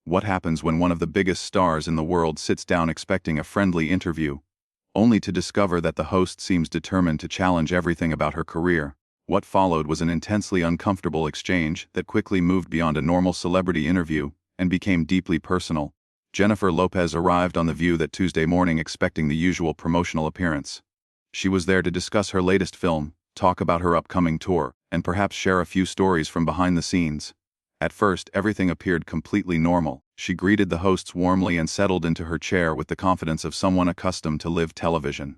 What happens when one of the biggest stars in the world sits down expecting a friendly interview, only to discover that the host seems determined to challenge everything about her career? What followed was an intensely uncomfortable exchange that quickly moved beyond a normal celebrity interview and became deeply personal. Jennifer Lopez arrived on The View that Tuesday morning expecting the usual promotional appearance. She was there to discuss her latest film, talk about her upcoming tour, and perhaps share a few stories from behind the scenes. At first, everything appeared completely normal. She greeted the hosts warmly and settled into her chair with the confidence of someone accustomed to live television.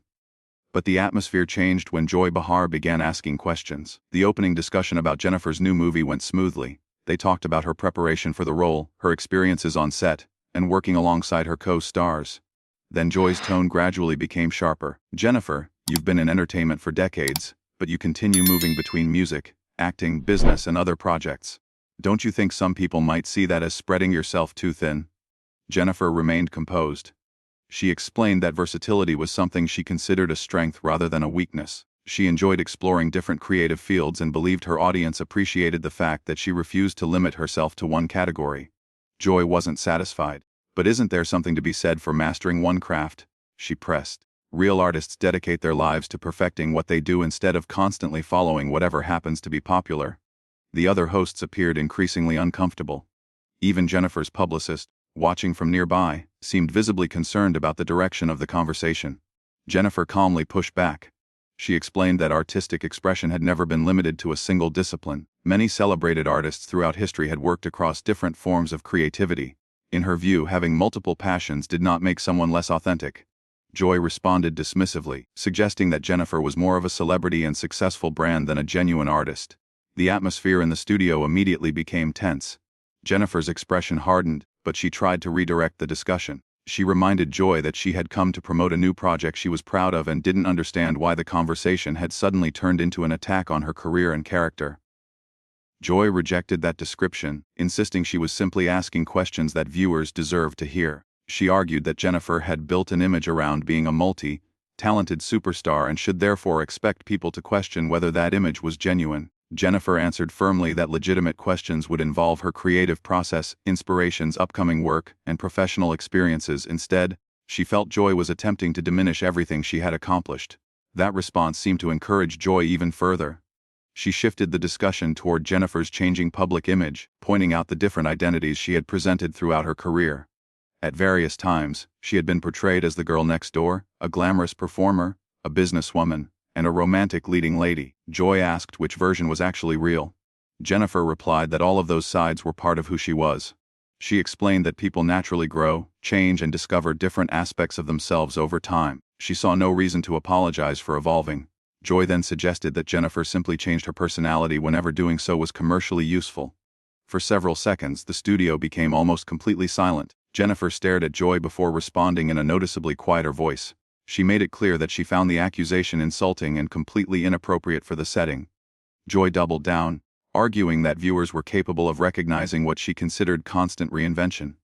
But the atmosphere changed when Joy Behar began asking questions. The opening discussion about Jennifer's new movie went smoothly. They talked about her preparation for the role, her experiences on set, and working alongside her co-stars. Then Joy's tone gradually became sharper. "Jennifer, you've been in entertainment for decades, but you continue moving between music, acting, business, and other projects. Don't you think some people might see that as spreading yourself too thin?" Jennifer remained composed. She explained that versatility was something she considered a strength rather than a weakness. She enjoyed exploring different creative fields and believed her audience appreciated the fact that she refused to limit herself to one category. Joy wasn't satisfied. "But isn't there something to be said for mastering one craft?" she pressed. "Real artists dedicate their lives to perfecting what they do instead of constantly following whatever happens to be popular." The other hosts appeared increasingly uncomfortable. Even Jennifer's publicist, watching from nearby, seemed visibly concerned about the direction of the conversation. Jennifer calmly pushed back. She explained that artistic expression had never been limited to a single discipline. Many celebrated artists throughout history had worked across different forms of creativity. In her view, having multiple passions did not make someone less authentic. Joy responded dismissively, suggesting that Jennifer was more of a celebrity and successful brand than a genuine artist. The atmosphere in the studio immediately became tense. Jennifer's expression hardened, but she tried to redirect the discussion. She reminded Joy that she had come to promote a new project she was proud of and didn't understand why the conversation had suddenly turned into an attack on her career and character. Joy rejected that description, insisting she was simply asking questions that viewers deserved to hear. She argued that Jennifer had built an image around being a multi-talented superstar and should therefore expect people to question whether that image was genuine. Jennifer answered firmly that legitimate questions would involve her creative process, inspirations, upcoming work, and professional experiences. Instead, she felt Joy was attempting to diminish everything she had accomplished. That response seemed to encourage Joy even further. She shifted the discussion toward Jennifer's changing public image, pointing out the different identities she had presented throughout her career. At various times, she had been portrayed as the girl next door, a glamorous performer, a businesswoman, and a romantic leading lady. Joy asked which version was actually real. Jennifer replied that all of those sides were part of who she was. She explained that people naturally grow, change, and discover different aspects of themselves over time. She saw no reason to apologize for evolving. Joy then suggested that Jennifer simply changed her personality whenever doing so was commercially useful. For several seconds, the studio became almost completely silent. Jennifer stared at Joy before responding in a noticeably quieter voice. She made it clear that she found the accusation insulting and completely inappropriate for the setting. Joy doubled down, arguing that viewers were capable of recognizing what she considered constant reinvention.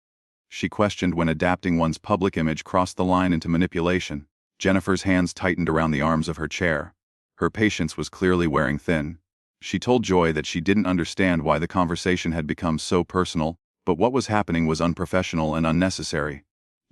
She questioned when adapting one's public image crossed the line into manipulation. Jennifer's hands tightened around the arms of her chair. Her patience was clearly wearing thin. She told Joy that she didn't understand why the conversation had become so personal, but what was happening was unprofessional and unnecessary.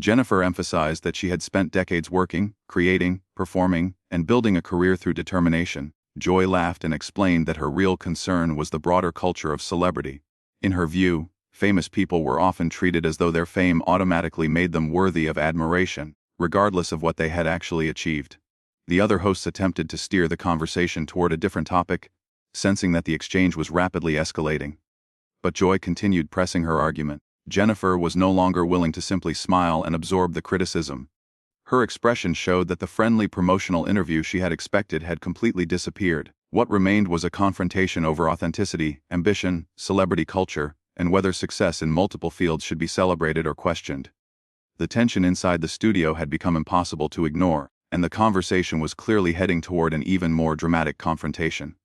Jennifer emphasized that she had spent decades working, creating, performing, and building a career through determination. Joy laughed and explained that her real concern was the broader culture of celebrity. In her view, famous people were often treated as though their fame automatically made them worthy of admiration, regardless of what they had actually achieved. The other hosts attempted to steer the conversation toward a different topic, sensing that the exchange was rapidly escalating. But Joy continued pressing her argument. Jennifer was no longer willing to simply smile and absorb the criticism. Her expression showed that the friendly promotional interview she had expected had completely disappeared. What remained was a confrontation over authenticity, ambition, celebrity culture, and whether success in multiple fields should be celebrated or questioned. The tension inside the studio had become impossible to ignore, and the conversation was clearly heading toward an even more dramatic confrontation.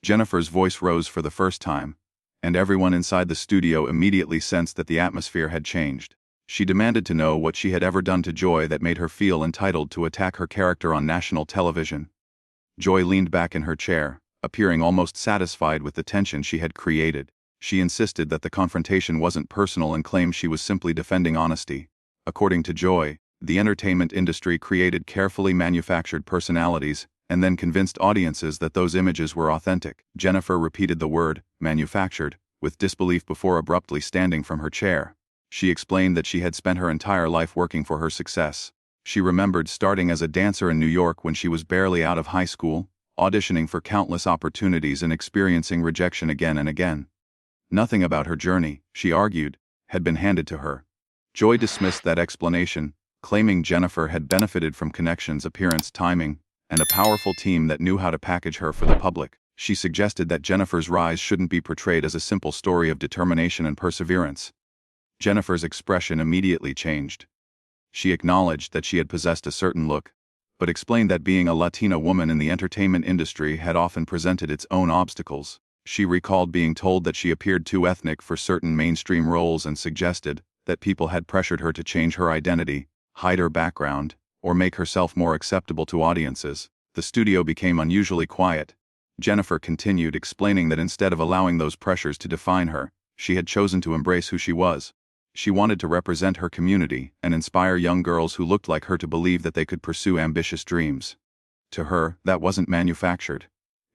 Jennifer's voice rose for the first time, and everyone inside the studio immediately sensed that the atmosphere had changed. She demanded to know what she had ever done to Joy that made her feel entitled to attack her character on national television. Joy leaned back in her chair, appearing almost satisfied with the tension she had created. She insisted that the confrontation wasn't personal and claimed she was simply defending honesty. According to Joy, the entertainment industry created carefully manufactured personalities and then convinced audiences that those images were authentic. Jennifer repeated the word, manufactured, with disbelief before abruptly standing from her chair. She explained that she had spent her entire life working for her success. She remembered starting as a dancer in New York when she was barely out of high school, auditioning for countless opportunities and experiencing rejection again and again. Nothing about her journey, she argued, had been handed to her. Joy dismissed that explanation, claiming Jennifer had benefited from connections, appearance, timing, and a powerful team that knew how to package her for the public. She suggested that Jennifer's rise shouldn't be portrayed as a simple story of determination and perseverance. Jennifer's expression immediately changed. She acknowledged that she had possessed a certain look, but explained that being a Latina woman in the entertainment industry had often presented its own obstacles. She recalled being told that she appeared too ethnic for certain mainstream roles and suggested that people had pressured her to change her identity, hide her background, or make herself more acceptable to audiences. The studio became unusually quiet. Jennifer continued, explaining that instead of allowing those pressures to define her, she had chosen to embrace who she was. She wanted to represent her community and inspire young girls who looked like her to believe that they could pursue ambitious dreams. To her, that wasn't manufactured.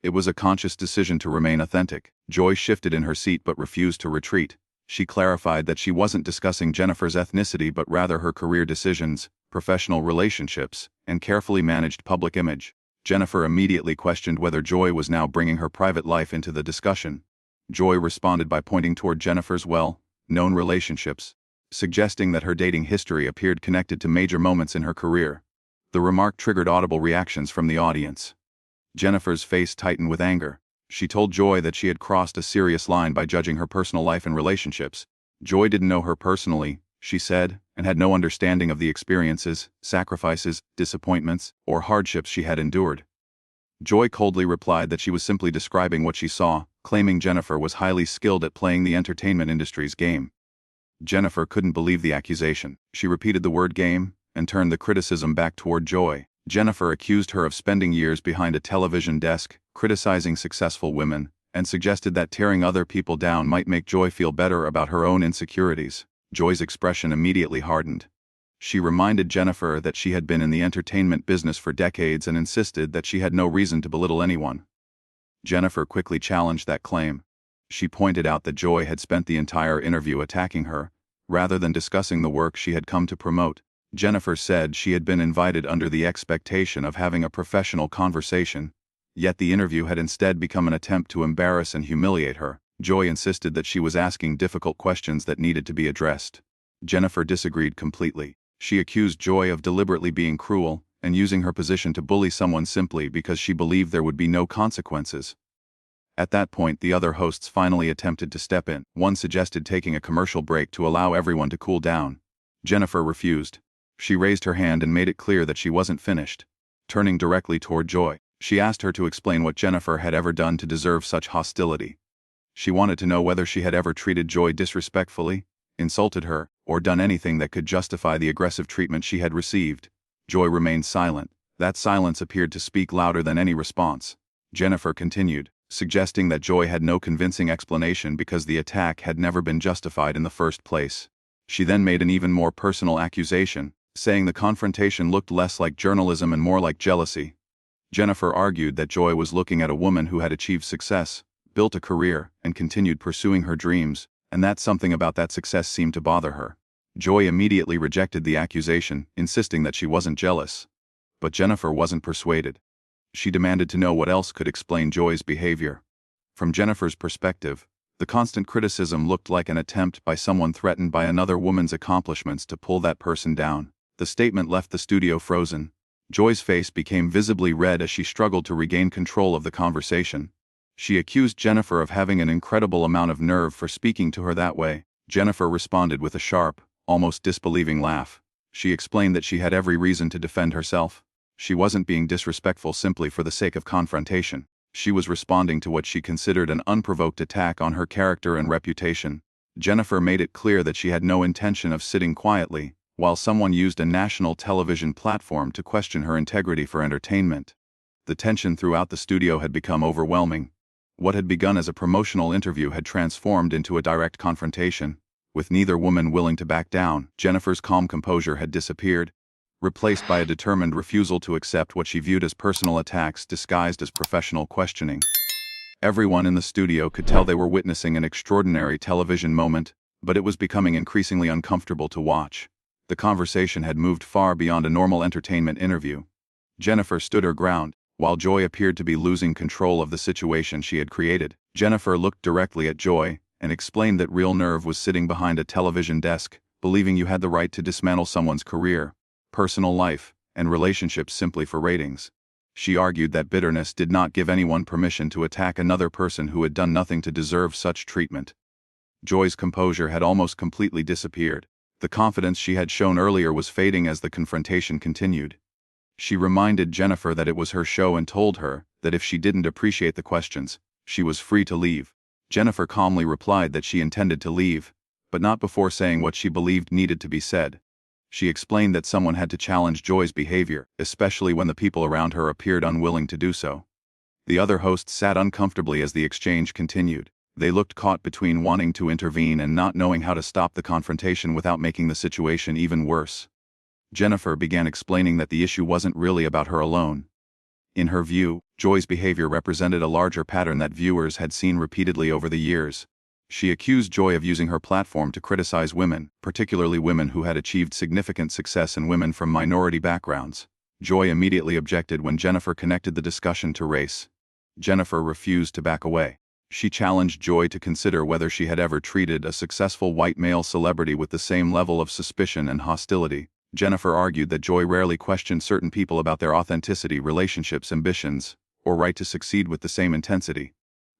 It was a conscious decision to remain authentic. Joy shifted in her seat but refused to retreat. She clarified that she wasn't discussing Jennifer's ethnicity but rather her career decisions, professional relationships, and carefully managed public image. Jennifer immediately questioned whether Joy was now bringing her private life into the discussion. Joy responded by pointing toward Jennifer's well-known relationships, suggesting that her dating history appeared connected to major moments in her career. The remark triggered audible reactions from the audience. Jennifer's face tightened with anger. She told Joy that she had crossed a serious line by judging her personal life and relationships. Joy didn't know her personally, she said, and had no understanding of the experiences, sacrifices, disappointments, or hardships she had endured. Joy coldly replied that she was simply describing what she saw, claiming Jennifer was highly skilled at playing the entertainment industry's game. Jennifer couldn't believe the accusation. She repeated the word game and turned the criticism back toward Joy. Jennifer accused her of spending years behind a television desk, criticizing successful women, and suggested that tearing other people down might make Joy feel better about her own insecurities. Joy's expression immediately hardened. She reminded Jennifer that she had been in the entertainment business for decades and insisted that she had no reason to belittle anyone. Jennifer quickly challenged that claim. She pointed out that Joy had spent the entire interview attacking her, rather than discussing the work she had come to promote. Jennifer said she had been invited under the expectation of having a professional conversation, yet the interview had instead become an attempt to embarrass and humiliate her. Joy insisted that she was asking difficult questions that needed to be addressed. Jennifer disagreed completely. She accused Joy of deliberately being cruel and using her position to bully someone simply because she believed there would be no consequences. At that point, the other hosts finally attempted to step in. One suggested taking a commercial break to allow everyone to cool down. Jennifer refused. She raised her hand and made it clear that she wasn't finished. Turning directly toward Joy, she asked her to explain what Jennifer had ever done to deserve such hostility. She wanted to know whether she had ever treated Joy disrespectfully, insulted her, or done anything that could justify the aggressive treatment she had received. Joy remained silent. That silence appeared to speak louder than any response. Jennifer continued, suggesting that Joy had no convincing explanation because the attack had never been justified in the first place. She then made an even more personal accusation, saying the confrontation looked less like journalism and more like jealousy. Jennifer argued that Joy was looking at a woman who had achieved success, built a career, and continued pursuing her dreams, and that something about that success seemed to bother her. Joy immediately rejected the accusation, insisting that she wasn't jealous. But Jennifer wasn't persuaded. She demanded to know what else could explain Joy's behavior. From Jennifer's perspective, the constant criticism looked like an attempt by someone threatened by another woman's accomplishments to pull that person down. The statement left the studio frozen. Joy's face became visibly red as she struggled to regain control of the conversation. She accused Jennifer of having an incredible amount of nerve for speaking to her that way. Jennifer responded with a sharp, almost disbelieving laugh. She explained that she had every reason to defend herself. She wasn't being disrespectful simply for the sake of confrontation. She was responding to what she considered an unprovoked attack on her character and reputation. Jennifer made it clear that she had no intention of sitting quietly while someone used a national television platform to question her integrity for entertainment. The tension throughout the studio had become overwhelming. What had begun as a promotional interview had transformed into a direct confrontation, with neither woman willing to back down. Jennifer's calm composure had disappeared, replaced by a determined refusal to accept what she viewed as personal attacks disguised as professional questioning. Everyone in the studio could tell they were witnessing an extraordinary television moment, but it was becoming increasingly uncomfortable to watch. The conversation had moved far beyond a normal entertainment interview. Jennifer stood her ground, while Joy appeared to be losing control of the situation she had created. Jennifer looked directly at Joy and explained that real nerve was sitting behind a television desk, believing you had the right to dismantle someone's career, personal life, and relationships simply for ratings. She argued that bitterness did not give anyone permission to attack another person who had done nothing to deserve such treatment. Joy's composure had almost completely disappeared. The confidence she had shown earlier was fading as the confrontation continued. She reminded Jennifer that it was her show and told her that if she didn't appreciate the questions, she was free to leave. Jennifer calmly replied that she intended to leave, but not before saying what she believed needed to be said. She explained that someone had to challenge Joy's behavior, especially when the people around her appeared unwilling to do so. The other hosts sat uncomfortably as the exchange continued. They looked caught between wanting to intervene and not knowing how to stop the confrontation without making the situation even worse. Jennifer began explaining that the issue wasn't really about her alone. In her view, Joy's behavior represented a larger pattern that viewers had seen repeatedly over the years. She accused Joy of using her platform to criticize women, particularly women who had achieved significant success and women from minority backgrounds. Joy immediately objected when Jennifer connected the discussion to race. Jennifer refused to back away. She challenged Joy to consider whether she had ever treated a successful white male celebrity with the same level of suspicion and hostility. Jennifer argued that Joy rarely questioned certain people about their authenticity, relationships, ambitions, or right to succeed with the same intensity.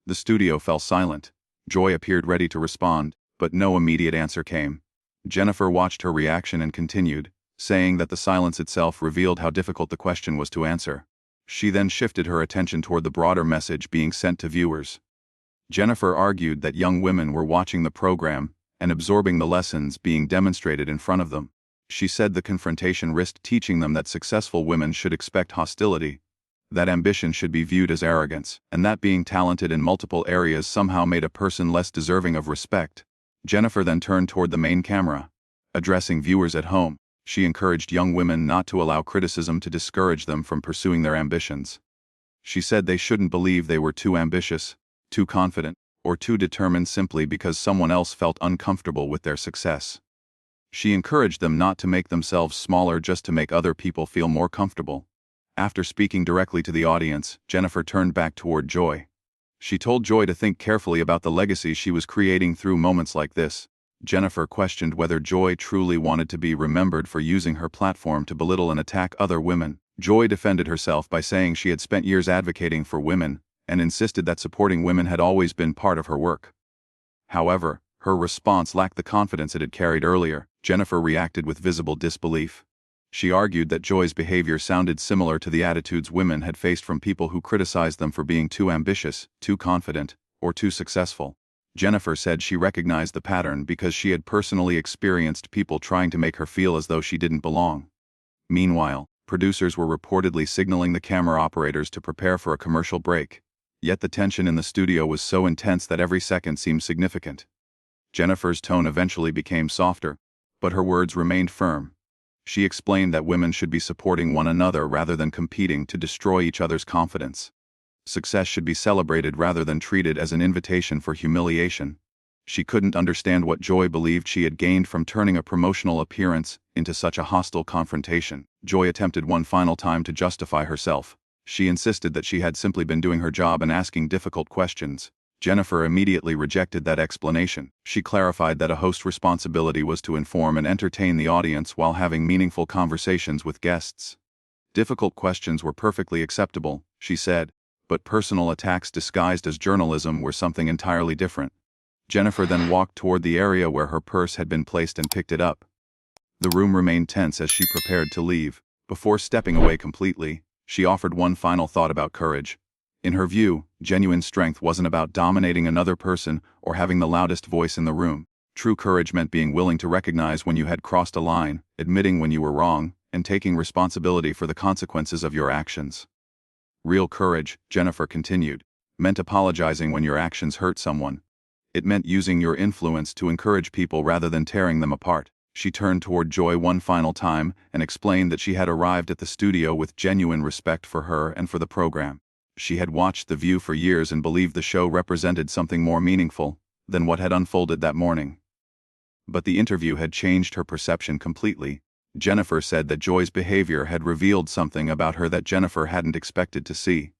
The studio fell silent. Joy appeared ready to respond, but no immediate answer came. Jennifer watched her reaction and continued, saying that the silence itself revealed how difficult the question was to answer. She then shifted her attention toward the broader message being sent to viewers. Jennifer argued that young women were watching the program and absorbing the lessons being demonstrated in front of them. She said the confrontation risked teaching them that successful women should expect hostility, that ambition should be viewed as arrogance, and that being talented in multiple areas somehow made a person less deserving of respect. Jennifer then turned toward the main camera. Addressing viewers at home, she encouraged young women not to allow criticism to discourage them from pursuing their ambitions. She said they shouldn't believe they were too ambitious, too confident, or too determined simply because someone else felt uncomfortable with their success. She encouraged them not to make themselves smaller just to make other people feel more comfortable. After speaking directly to the audience, Jennifer turned back toward Joy. She told Joy to think carefully about the legacy she was creating through moments like this. Jennifer questioned whether Joy truly wanted to be remembered for using her platform to belittle and attack other women. Joy defended herself by saying she had spent years advocating for women, and insisted that supporting women had always been part of her work. However, her response lacked the confidence it had carried earlier. Jennifer reacted with visible disbelief. She argued that Joy's behavior sounded similar to the attitudes women had faced from people who criticized them for being too ambitious, too confident, or too successful. Jennifer said she recognized the pattern because she had personally experienced people trying to make her feel as though she didn't belong. Meanwhile, producers were reportedly signaling the camera operators to prepare for a commercial break. Yet the tension in the studio was so intense that every second seemed significant. Jennifer's tone eventually became softer, but her words remained firm. She explained that women should be supporting one another rather than competing to destroy each other's confidence. Success should be celebrated rather than treated as an invitation for humiliation. She couldn't understand what Joy believed she had gained from turning a promotional appearance into such a hostile confrontation. Joy attempted one final time to justify herself. She insisted that she had simply been doing her job and asking difficult questions. Jennifer immediately rejected that explanation. She clarified that a host's responsibility was to inform and entertain the audience while having meaningful conversations with guests. Difficult questions were perfectly acceptable, she said, but personal attacks disguised as journalism were something entirely different. Jennifer then walked toward the area where her purse had been placed and picked it up. The room remained tense as she prepared to leave. Before stepping away completely, she offered one final thought about courage. In her view, genuine strength wasn't about dominating another person or having the loudest voice in the room. True courage meant being willing to recognize when you had crossed a line, admitting when you were wrong, and taking responsibility for the consequences of your actions. Real courage, Jennifer continued, meant apologizing when your actions hurt someone. It meant using your influence to encourage people rather than tearing them apart. She turned toward Joy one final time and explained that she had arrived at the studio with genuine respect for her and for the program. She had watched The View for years and believed the show represented something more meaningful than what had unfolded that morning. But the interview had changed her perception completely. Jennifer said that Joy's behavior had revealed something about her that Jennifer hadn't expected to see.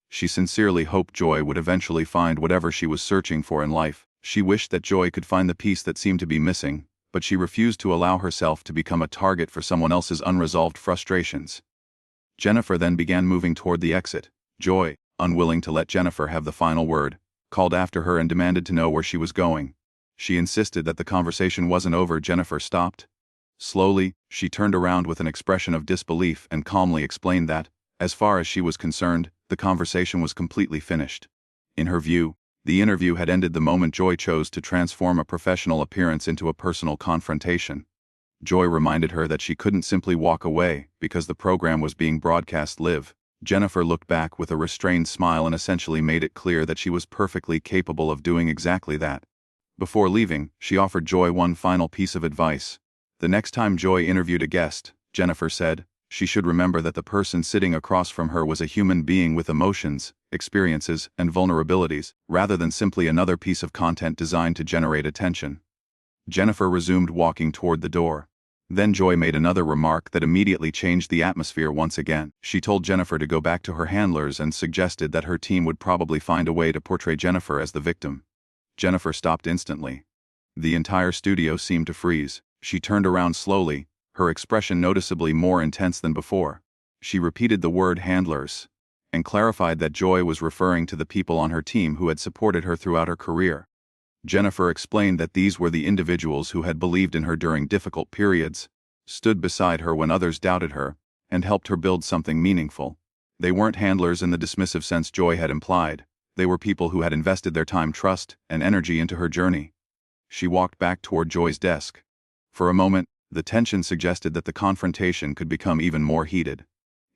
She sincerely hoped Joy would eventually find whatever she was searching for in life. She wished that Joy could find the piece that seemed to be missing, but she refused to allow herself to become a target for someone else's unresolved frustrations. Jennifer then began moving toward the exit. Joy, unwilling to let Jennifer have the final word, called after her and demanded to know where she was going. She insisted that the conversation wasn't over. Jennifer stopped. Slowly, she turned around with an expression of disbelief and calmly explained that, as far as she was concerned, the conversation was completely finished. In her view, the interview had ended the moment Joy chose to transform a professional appearance into a personal confrontation. Joy reminded her that she couldn't simply walk away because the program was being broadcast live. Jennifer looked back with a restrained smile and essentially made it clear that she was perfectly capable of doing exactly that. Before leaving, she offered Joy one final piece of advice. The next time Joy interviewed a guest, Jennifer said, she should remember that the person sitting across from her was a human being with emotions, experiences, and vulnerabilities, rather than simply another piece of content designed to generate attention. Jennifer resumed walking toward the door. Then Joy made another remark that immediately changed the atmosphere once again. She told Jennifer to go back to her handlers and suggested that her team would probably find a way to portray Jennifer as the victim. Jennifer stopped instantly. The entire studio seemed to freeze. She turned around slowly, her expression noticeably more intense than before. She repeated the word handlers, and clarified that Joy was referring to the people on her team who had supported her throughout her career. Jennifer explained that these were the individuals who had believed in her during difficult periods, stood beside her when others doubted her, and helped her build something meaningful. They weren't handlers in the dismissive sense Joy had implied. They were people who had invested their time, trust, and energy into her journey. She walked back toward Joy's desk. For a moment, the tension suggested that the confrontation could become even more heated.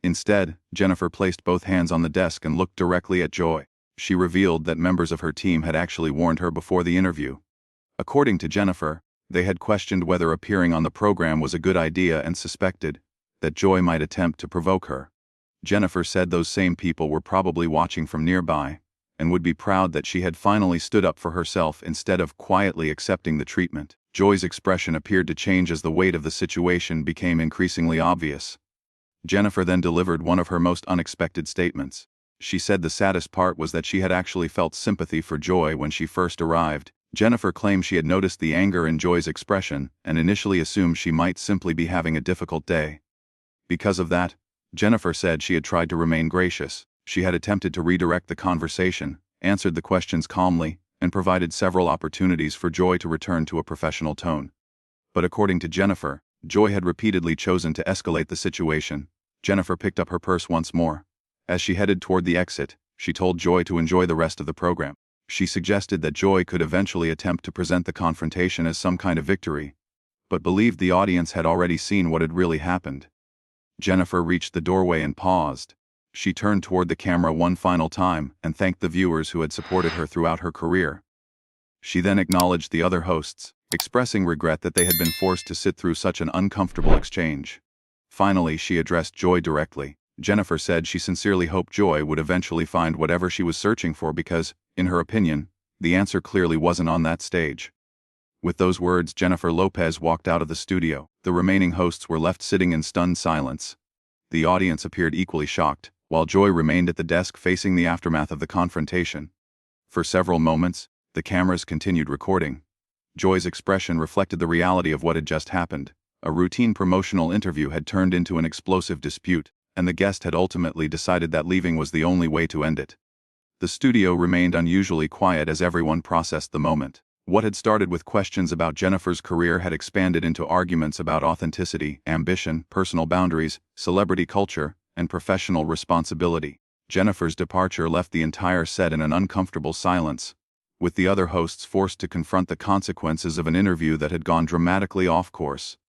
Instead, Jennifer placed both hands on the desk and looked directly at Joy. She revealed that members of her team had actually warned her before the interview. According to Jennifer, they had questioned whether appearing on the program was a good idea and suspected that Joy might attempt to provoke her. Jennifer said those same people were probably watching from nearby, and would be proud that she had finally stood up for herself instead of quietly accepting the treatment. Joy's expression appeared to change as the weight of the situation became increasingly obvious. Jennifer then delivered one of her most unexpected statements. She said the saddest part was that she had actually felt sympathy for Joy when she first arrived. Jennifer claimed she had noticed the anger in Joy's expression and initially assumed she might simply be having a difficult day. Because of that, Jennifer said she had tried to remain gracious. She had attempted to redirect the conversation, answered the questions calmly, and provided several opportunities for Joy to return to a professional tone. But according to Jennifer, Joy had repeatedly chosen to escalate the situation. Jennifer picked up her purse once more. As she headed toward the exit, she told Joy to enjoy the rest of the program. She suggested that Joy could eventually attempt to present the confrontation as some kind of victory, but believed the audience had already seen what had really happened. Jennifer reached the doorway and paused. She turned toward the camera one final time and thanked the viewers who had supported her throughout her career. She then acknowledged the other hosts, expressing regret that they had been forced to sit through such an uncomfortable exchange. Finally, she addressed Joy directly. Jennifer said she sincerely hoped Joy would eventually find whatever she was searching for because, in her opinion, the answer clearly wasn't on that stage. With those words, Jennifer Lopez walked out of the studio. The remaining hosts were left sitting in stunned silence. The audience appeared equally shocked, while Joy remained at the desk facing the aftermath of the confrontation. For several moments, the cameras continued recording. Joy's expression reflected the reality of what had just happened. A routine promotional interview had turned into an explosive dispute, and the guest had ultimately decided that leaving was the only way to end it. The studio remained unusually quiet as everyone processed the moment. What had started with questions about Jennifer's career had expanded into arguments about authenticity, ambition, personal boundaries, celebrity culture, and professional responsibility. Jennifer's departure left the entire set in an uncomfortable silence, with the other hosts forced to confront the consequences of an interview that had gone dramatically off course.